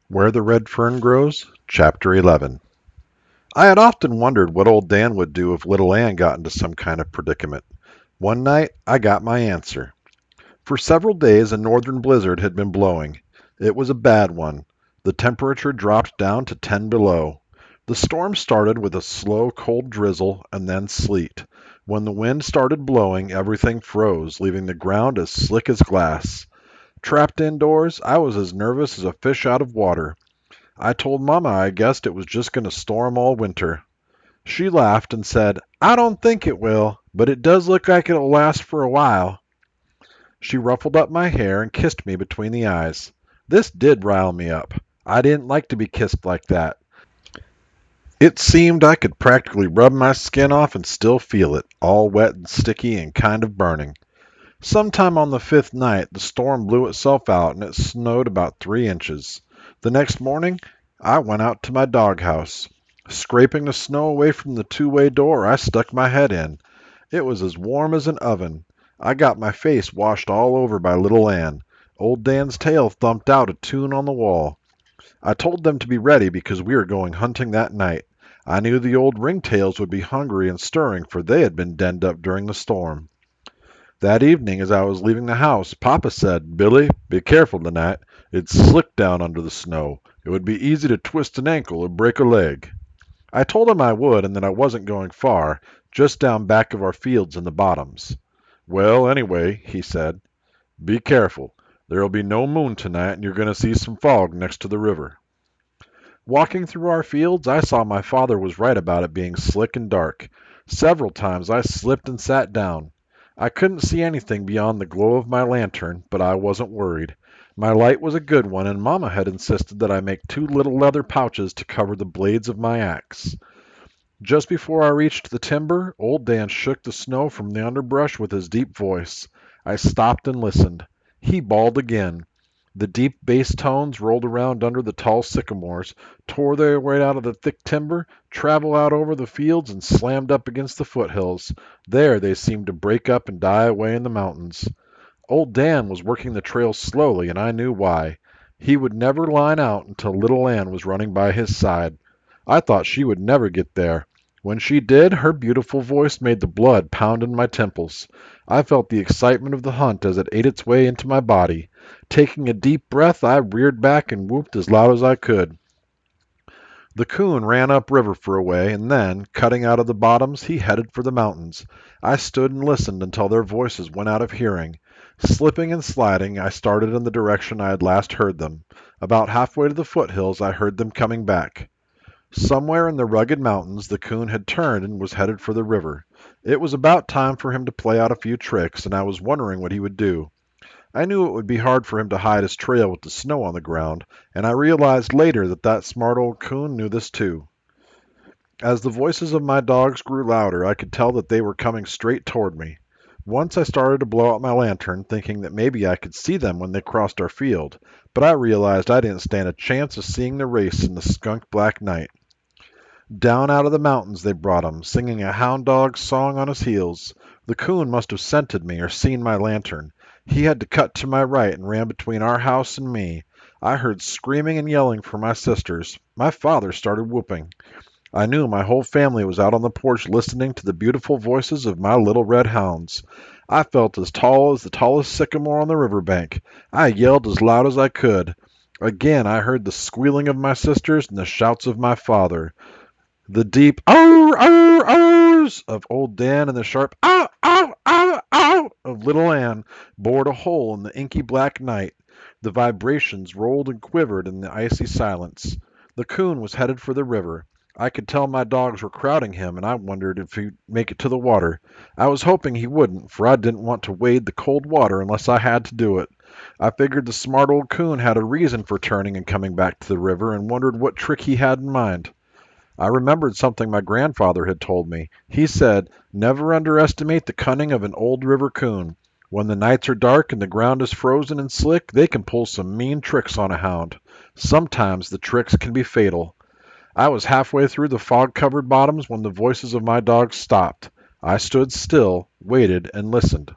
Where the Red Fern Grows, Chapter 11. I had often wondered what old Dan would do if little Ann got into some kind of predicament. One night I got my answer. For several days a northern blizzard had been blowing. It was a bad one. The temperature dropped down to 10 below. The storm started with a slow, cold drizzle and then sleet. When the wind started blowing, everything froze, leaving the ground as slick as glass. Trapped indoors, I was as nervous as a fish out of water. I told Mama I guessed it was just going to storm all winter. She laughed and said, "I don't think it will, but it does look like it'll last for a while." She ruffled up my hair and kissed me between the eyes. This did rile me up. I didn't like to be kissed like that. It seemed I could practically rub my skin off and still feel it, all wet and sticky and kind of burning. Sometime on the fifth night, the storm blew itself out and it snowed about 3 inches. The next morning, I went out to my doghouse. Scraping the snow away from the two-way door, I stuck my head in. It was as warm as an oven. I got my face washed all over by little Ann. Old Dan's tail thumped out a tune on the wall. I told them to be ready because we were going hunting that night. I knew the old ringtails would be hungry and stirring, for they had been denned up during the storm. That evening, as I was leaving the house, Papa said, "Billy, be careful tonight. It's slick down under the snow. It would be easy to twist an ankle or break a leg." I told him I would and that I wasn't going far, just down back of our fields in the bottoms. "Well, anyway," he said, "be careful. There'll be no moon tonight and you're going to see some fog next to the river." Walking through our fields, I saw my father was right about it being slick and dark. Several times I slipped and sat down. I couldn't see anything beyond the glow of my lantern, but I wasn't worried. My light was a good one, and Mama had insisted that I make two little leather pouches to cover the blades of my axe. Just before I reached the timber, old Dan shook the snow from the underbrush with his deep voice. I stopped and listened. He bawled again. The deep bass tones rolled around under the tall sycamores, tore their way out of the thick timber, traveled out over the fields, and slammed up against the foothills. There they seemed to break up and die away in the mountains. Old Dan was working the trail slowly, and I knew why. He would never line out until little Ann was running by his side. I thought she would never get there. When she did, her beautiful voice made the blood pound in my temples. I felt the excitement of the hunt as it ate its way into my body. Taking a deep breath, I reared back and whooped as loud as I could. The coon ran up river for a way, and then, cutting out of the bottoms, he headed for the mountains. I stood and listened until their voices went out of hearing. Slipping and sliding, I started in the direction I had last heard them. About halfway to the foothills, I heard them coming back. Somewhere in the rugged mountains the coon had turned and was headed for the river. It was about time for him to play out a few tricks, and I was wondering what he would do. I knew it would be hard for him to hide his trail with the snow on the ground, and I realized later that that smart old coon knew this too. As the voices of my dogs grew louder, I could tell that they were coming straight toward me. Once I started to blow out my lantern, thinking that maybe I could see them when they crossed our field, but I realized I didn't stand a chance of seeing the race in the skunk black night. Down out of the mountains they brought him, singing a hound dog's song on his heels. The coon must have scented me or seen my lantern. He had to cut to my right and ran between our house and me. I heard screaming and yelling for my sisters. My father started whooping. I knew my whole family was out on the porch listening to the beautiful voices of my little red hounds. I felt as tall as the tallest sycamore on the riverbank. I yelled as loud as I could. Again I heard the squealing of my sisters and the shouts of my father. The deep "ow, ow, ows" of old Dan and the sharp "ow, ow, ow, ow" of little Ann bored a hole in the inky black night. The vibrations rolled and quivered in the icy silence. The coon was headed for the river. I could tell my dogs were crowding him, and I wondered if he'd make it to the water. I was hoping he wouldn't, for I didn't want to wade the cold water unless I had to do it. I figured the smart old coon had a reason for turning and coming back to the river, and wondered what trick he had in mind. I remembered something my grandfather had told me. He said, "Never underestimate the cunning of an old river coon. When the nights are dark and the ground is frozen and slick, they can pull some mean tricks on a hound. Sometimes the tricks can be fatal." I was halfway through the fog-covered bottoms when the voices of my dogs stopped. I stood still, waited, and listened.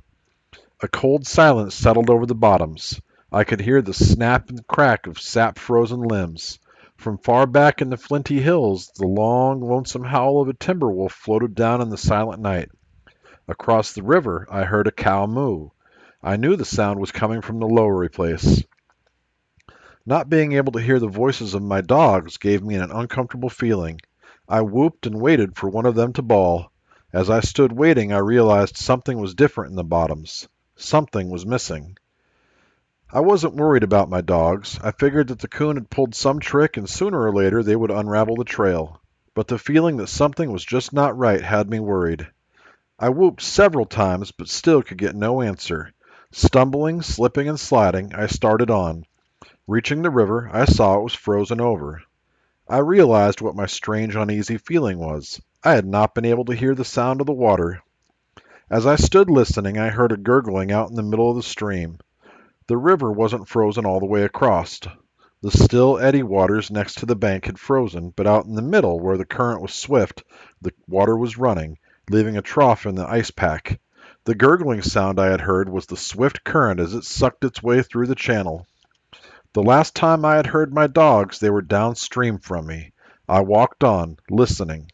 A cold silence settled over the bottoms. I could hear the snap and crack of sap-frozen limbs. From far back in the flinty hills, the long, lonesome howl of a timber wolf floated down in the silent night. Across the river, I heard a cow moo. I knew the sound was coming from the Lowery place. Not being able to hear the voices of my dogs gave me an uncomfortable feeling. I whooped and waited for one of them to bawl. As I stood waiting, I realized something was different in the bottoms. Something was missing. I wasn't worried about my dogs. I figured that the coon had pulled some trick and sooner or later they would unravel the trail. But the feeling that something was just not right had me worried. I whooped several times but still could get no answer. Stumbling, slipping, and sliding, I started on. Reaching the river, I saw it was frozen over. I realized what my strange, uneasy feeling was. I had not been able to hear the sound of the water. As I stood listening, I heard a gurgling out in the middle of the stream. The river wasn't frozen all the way across. The still, eddy waters next to the bank had frozen, but out in the middle, where the current was swift, the water was running, leaving a trough in the ice pack. The gurgling sound I had heard was the swift current as it sucked its way through the channel. The last time I had heard my dogs, they were downstream from me. I walked on, listening.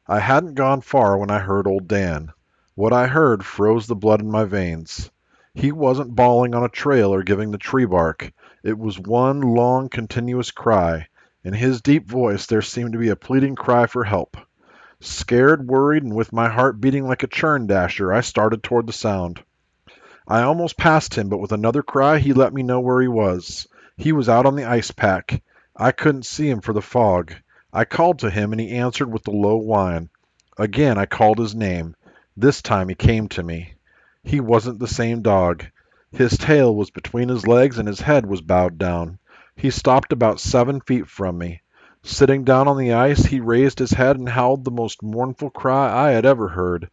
I hadn't gone far when I heard old Dan. What I heard froze the blood in my veins. He wasn't bawling on a trail or giving the tree bark. It was one long, continuous cry. In his deep voice there seemed to be a pleading cry for help. Scared, worried, and with my heart beating like a churn dasher, I started toward the sound. I almost passed him, but with another cry he let me know where he was. He was out on the ice pack. I couldn't see him for the fog. I called to him, and he answered with a low whine. Again I called his name. This time he came to me. He wasn't the same dog. His tail was between his legs, and his head was bowed down. He stopped about 7 feet from me. Sitting down on the ice, he raised his head and howled the most mournful cry I had ever heard.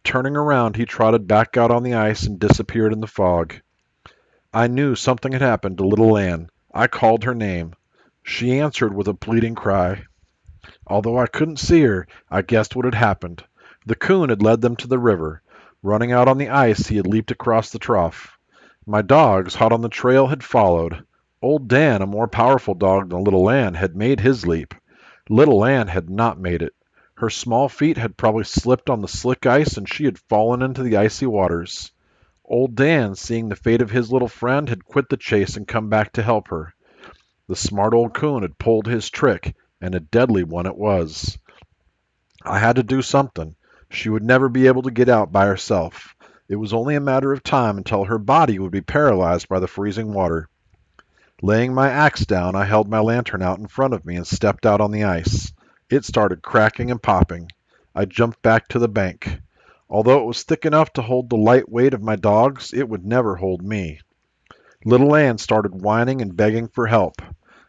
Turning around, he trotted back out on the ice and disappeared in the fog. I knew something had happened to little Ann. I called her name. She answered with a pleading cry. Although I couldn't see her, I guessed what had happened. The coon had led them to the river. Running out on the ice, he had leaped across the trough. My dogs, hot on the trail, had followed. Old Dan, a more powerful dog than Little Ann, had made his leap. Little Ann had not made it. Her small feet had probably slipped on the slick ice, and she had fallen into the icy waters. Old Dan, seeing the fate of his little friend, had quit the chase and come back to help her. The smart old coon had pulled his trick, and a deadly one it was. I had to do something. She would never be able to get out by herself. It was only a matter of time until her body would be paralyzed by the freezing water. Laying my axe down, I held my lantern out in front of me and stepped out on the ice. It started cracking and popping. I jumped back to the bank. Although it was thick enough to hold the light weight of my dogs, it would never hold me. Little Ann started whining and begging for help.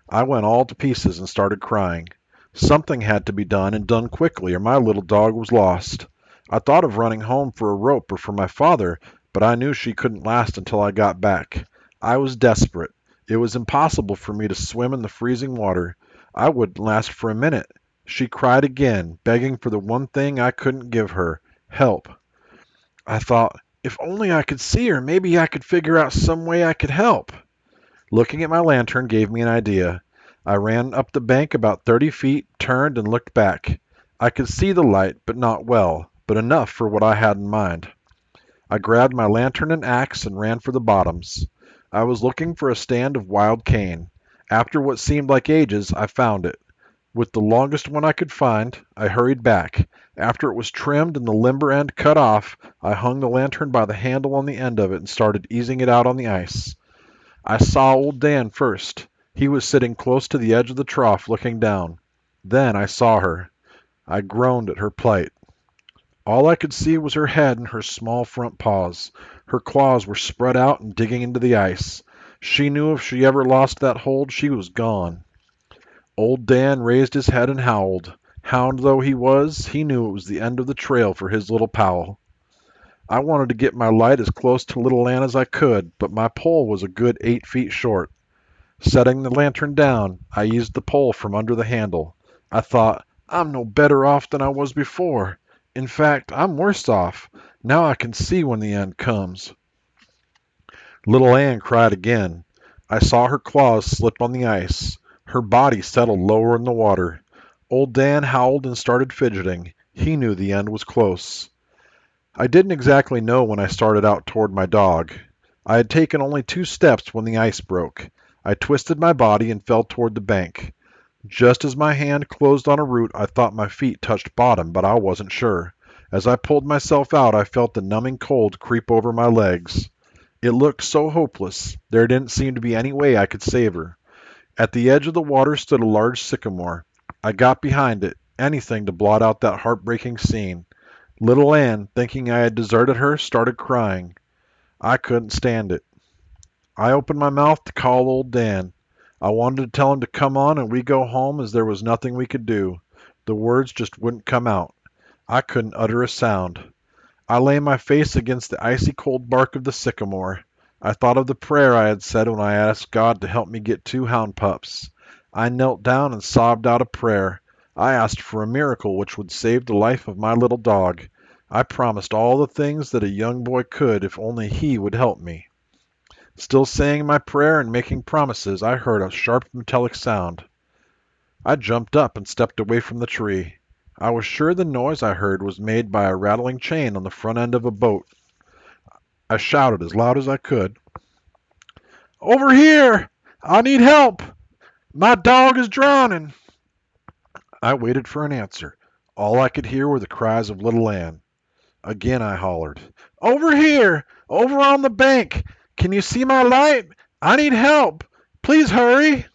I went all to pieces and started crying. Something had to be done, and done quickly, or my little dog was lost. I thought of running home for a rope or for my father, but I knew she couldn't last until I got back. I was desperate. It was impossible for me to swim in the freezing water. I wouldn't last for a minute. She cried again, begging for the one thing I couldn't give her, help. I thought, if only I could see her, maybe I could figure out some way I could help. Looking at my lantern gave me an idea. I ran up the bank about 30 feet, turned, and looked back. I could see the light, but not well, but enough for what I had in mind. I grabbed my lantern and axe and ran for the bottoms. I was looking for a stand of wild cane. After what seemed like ages, I found it. With the longest one I could find, I hurried back. After it was trimmed and the limber end cut off, I hung the lantern by the handle on the end of it and started easing it out on the ice. I saw old Dan first. He was sitting close to the edge of the trough looking down. Then I saw her. I groaned at her plight. All I could see was her head and her small front paws. Her claws were spread out and digging into the ice. She knew if she ever lost that hold, she was gone. Old Dan raised his head and howled. Hound though he was, he knew it was the end of the trail for his little pal. I wanted to get my light as close to little Ann as I could, but my pole was a good 8 feet short. Setting the lantern down, I eased the pole from under the handle. I thought, I'm no better off than I was before. In fact, I'm worse off. Now I can see when the end comes. Little Ann cried again. I saw her claws slip on the ice. Her body settled lower in the water. Old Dan howled and started fidgeting. He knew the end was close. I didn't exactly know when I started out toward my dog. I had taken only 2 steps when the ice broke. I twisted my body and fell toward the bank. Just as my hand closed on a root, I thought my feet touched bottom, but I wasn't sure. As I pulled myself out, I felt the numbing cold creep over my legs. It looked so hopeless. There didn't seem to be any way I could save her. At the edge of the water stood a large sycamore. I got behind it, anything to blot out that heartbreaking scene. Little Ann, thinking I had deserted her, started crying. I couldn't stand it. I opened my mouth to call old Dan. I wanted to tell him to come on and we go home as there was nothing we could do. The words just wouldn't come out. I couldn't utter a sound. I lay my face against the icy cold bark of the sycamore. I thought of the prayer I had said when I asked God to help me get 2 hound pups. I knelt down and sobbed out a prayer. I asked for a miracle which would save the life of my little dog. I promised all the things that a young boy could if only he would help me. Still saying my prayer and making promises, I heard a sharp metallic sound. I jumped up and stepped away from the tree. I was sure the noise I heard was made by a rattling chain on the front end of a boat. I shouted as loud as I could, "Over here! I need help! My dog is drowning!" I waited for an answer. All I could hear were the cries of little Ann. Again I hollered, "Over here! Over on the bank! Can you see my light? I need help! Please hurry!"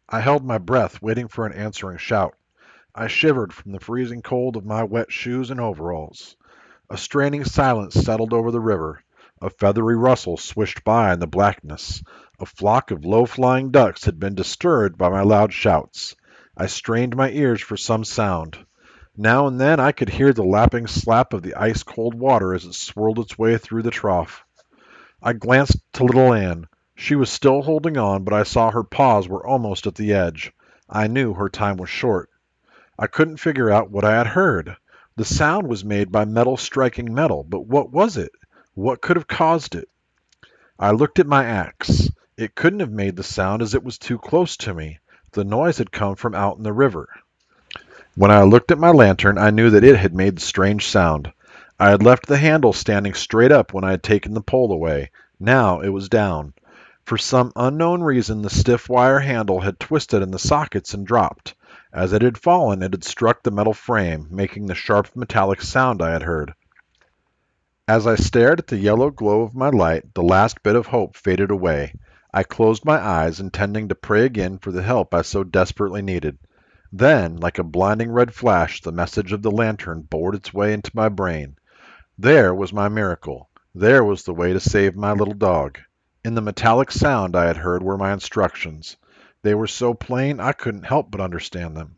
I held my breath, waiting for an answering shout. I shivered from the freezing cold of my wet shoes and overalls. A straining silence settled over the river. A feathery rustle swished by in the blackness. A flock of low-flying ducks had been disturbed by my loud shouts. I strained my ears for some sound. Now and then I could hear the lapping slap of the ice-cold water as it swirled its way through the trough. I glanced to little Ann. She was still holding on, but I saw her paws were almost at the edge. I knew her time was short. I couldn't figure out what I had heard. The sound was made by metal striking metal, but what was it? What could have caused it? I looked at my axe. It couldn't have made the sound as it was too close to me. The noise had come from out in the river. When I looked at my lantern, I knew that it had made the strange sound. I had left the handle standing straight up when I had taken the pole away. Now it was down. For some unknown reason, the stiff wire handle had twisted in the sockets and dropped. As it had fallen, it had struck the metal frame, making the sharp metallic sound I had heard. As I stared at the yellow glow of my light, the last bit of hope faded away. I closed my eyes, intending to pray again for the help I so desperately needed. Then, like a blinding red flash, the message of the lantern bored its way into my brain. There was my miracle. There was the way to save my little dog. In the metallic sound I had heard were my instructions. They were so plain I couldn't help but understand them.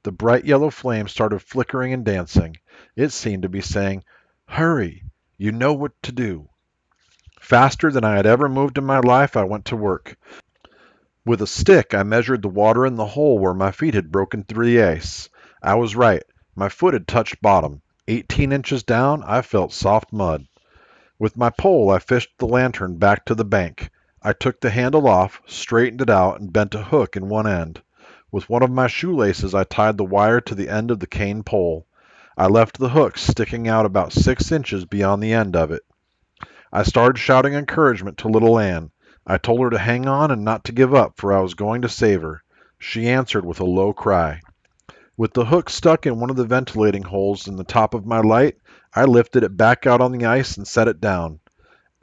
The bright yellow flame started flickering and dancing. It seemed to be saying, "Hurry! You know what to do." Faster than I had ever moved in my life, I went to work. With a stick, I measured the water in the hole where my feet had broken through the ice. I was right. My foot had touched bottom. 18 inches down, I felt soft mud. With my pole, I fished the lantern back to the bank. I took the handle off, straightened it out, and bent a hook in one end. With one of my shoelaces, I tied the wire to the end of the cane pole. I left the hook sticking out about 6 inches beyond the end of it. I started shouting encouragement to little Ann. I told her to hang on and not to give up, for I was going to save her. She answered with a low cry. With the hook stuck in one of the ventilating holes in the top of my light, I lifted it back out on the ice and set it down.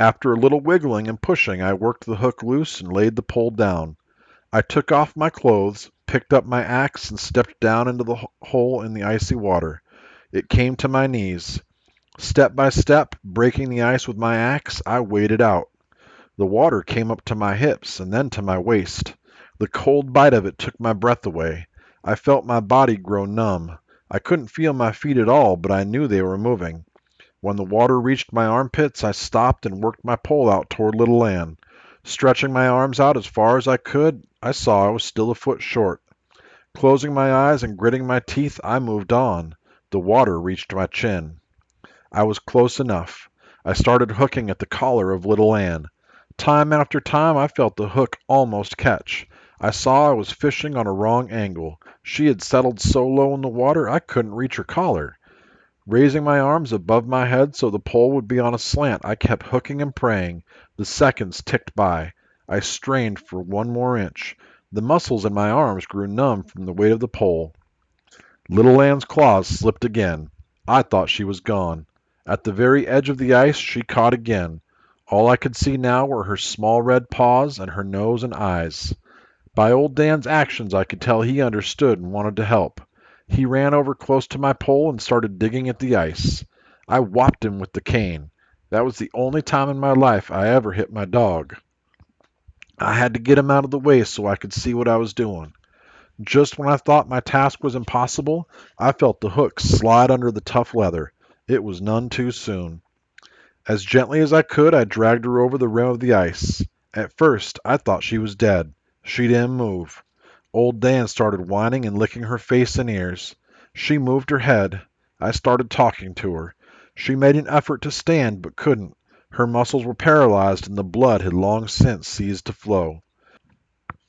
After a little wiggling and pushing, I worked the hook loose and laid the pole down. I took off my clothes, picked up my axe, and stepped down into the hole in the icy water. It came to my knees. Step by step, breaking the ice with my axe, I waded out. The water came up to my hips and then to my waist. The cold bite of it took my breath away. I felt my body grow numb. I couldn't feel my feet at all, but I knew they were moving. When the water reached my armpits, I stopped and worked my pole out toward little Ann. Stretching my arms out as far as I could, I saw I was still a foot short. Closing my eyes and gritting my teeth, I moved on. The water reached my chin. I was close enough. I started hooking at the collar of little Ann. Time after time I felt the hook almost catch. I saw I was fishing on a wrong angle. She had settled so low in the water I couldn't reach her collar. Raising my arms above my head so the pole would be on a slant, I kept hooking and praying. The seconds ticked by. I strained for one more inch. The muscles in my arms grew numb from the weight of the pole. Little Ann's claws slipped again. I thought she was gone. At the very edge of the ice she caught again. All I could see now were her small red paws and her nose and eyes. By old Dan's actions I could tell he understood and wanted to help. He ran over close to my pole and started digging at the ice. I whopped him with the cane. That was the only time in my life I ever hit my dog. I had to get him out of the way so I could see what I was doing. Just when I thought my task was impossible, I felt the hook slide under the tough leather. It was none too soon. As gently as I could, I dragged her over the rim of the ice. At first, I thought she was dead. She didn't move. Old Dan started whining and licking her face and ears. She moved her head. I started talking to her. She made an effort to stand, but couldn't. Her muscles were paralyzed and the blood had long since ceased to flow.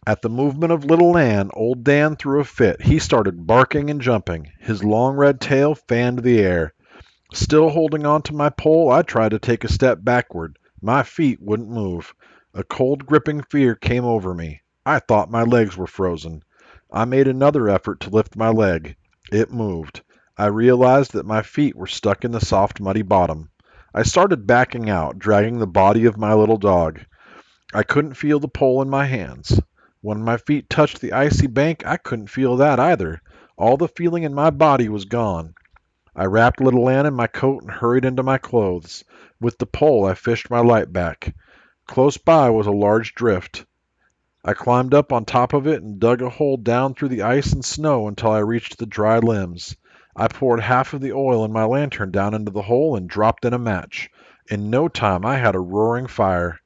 At the movement of little Ann, old Dan threw a fit. He started barking and jumping. His long red tail fanned the air. Still holding on to my pole, I tried to take a step backward. My feet wouldn't move. A cold, gripping fear came over me. I thought my legs were frozen. I made another effort to lift my leg. It moved. I realized that my feet were stuck in the soft, muddy bottom. I started backing out, dragging the body of my little dog. I couldn't feel the pole in my hands. When my feet touched the icy bank, I couldn't feel that either. All the feeling in my body was gone. I wrapped little Ann in my coat and hurried into my clothes. With the pole, I fished my light back. Close by was a large drift. I climbed up on top of it and dug a hole down through the ice and snow until I reached the dry limbs. I poured half of the oil in my lantern down into the hole and dropped in a match. In no time, I had a roaring fire.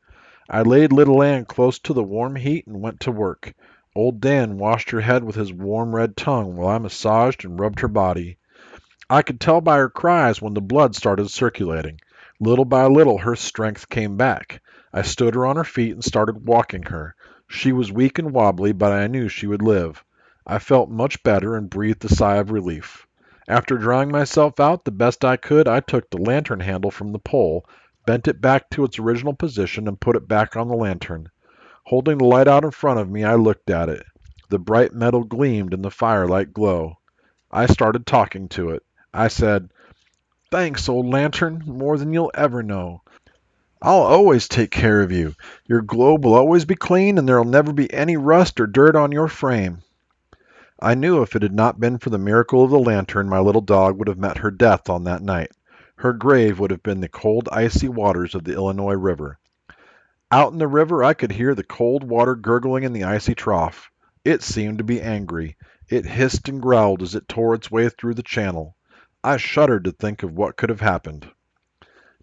I laid little Ann close to the warm heat and went to work. Old Dan washed her head with his warm red tongue while I massaged and rubbed her body. I could tell by her cries when the blood started circulating. Little by little her strength came back. I stood her on her feet and started walking her. She was weak and wobbly, but I knew she would live. I felt much better and breathed a sigh of relief. After drying myself out the best I could, I took the lantern handle from the pole, bent it back to its original position, and put it back on the lantern. Holding the light out in front of me, I looked at it. The bright metal gleamed in the firelight glow. I started talking to it. I said, "Thanks, old lantern, more than you'll ever know. I'll always take care of you. Your globe will always be clean and there'll never be any rust or dirt on your frame." I knew if it had not been for the miracle of the lantern, my little dog would have met her death on that night. Her grave would have been the cold, icy waters of the Illinois River. Out in the river, I could hear the cold water gurgling in the icy trough. It seemed to be angry. It hissed and growled as it tore its way through the channel. I shuddered to think of what could have happened.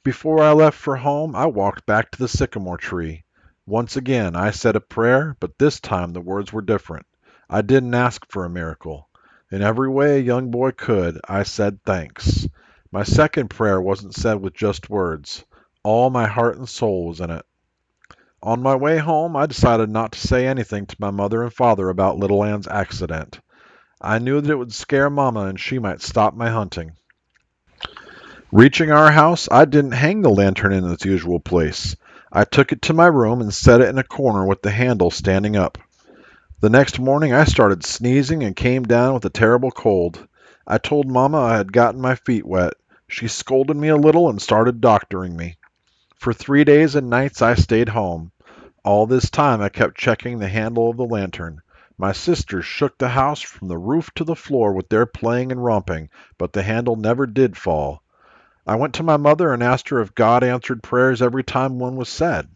Before I left for home, I walked back to the sycamore tree. Once again, I said a prayer, but this time the words were different. I didn't ask for a miracle. In every way a young boy could, I said thanks. My second prayer wasn't said with just words. All my heart and soul was in it. On my way home, I decided not to say anything to my mother and father about little Ann's accident. I knew that it would scare Mama and she might stop my hunting. Reaching our house, I didn't hang the lantern in its usual place. I took it to my room and set it in a corner with the handle standing up. The next morning I started sneezing and came down with a terrible cold. I told Mama I had gotten my feet wet. She scolded me a little and started doctoring me. For 3 days and nights I stayed home. All this time I kept checking the handle of the lantern. My sisters shook the house from the roof to the floor with their playing and romping, but the handle never did fall. I went to my mother and asked her if God answered prayers every time one was said.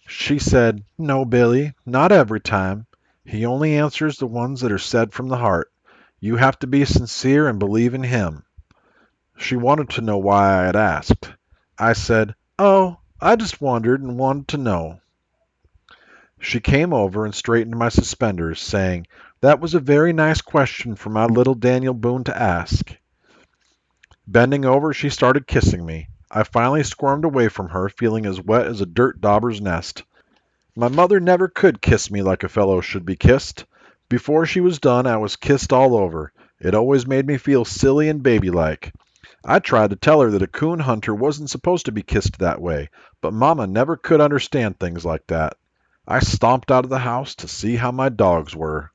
She said, "No, Billy, not every time. He only answers the ones that are said from the heart. You have to be sincere and believe in Him." She wanted to know why I had asked. I said, "Oh, I just wondered and wanted to know." She came over and straightened my suspenders, saying, "That was a very nice question for my little Daniel Boone to ask." Bending over, she started kissing me. I finally squirmed away from her, feeling as wet as a dirt dauber's nest. My mother never could kiss me like a fellow should be kissed. Before she was done, I was kissed all over. It always made me feel silly and baby-like. I tried to tell her that a coon hunter wasn't supposed to be kissed that way, but Mama never could understand things like that. I stomped out of the house to see how my dogs were.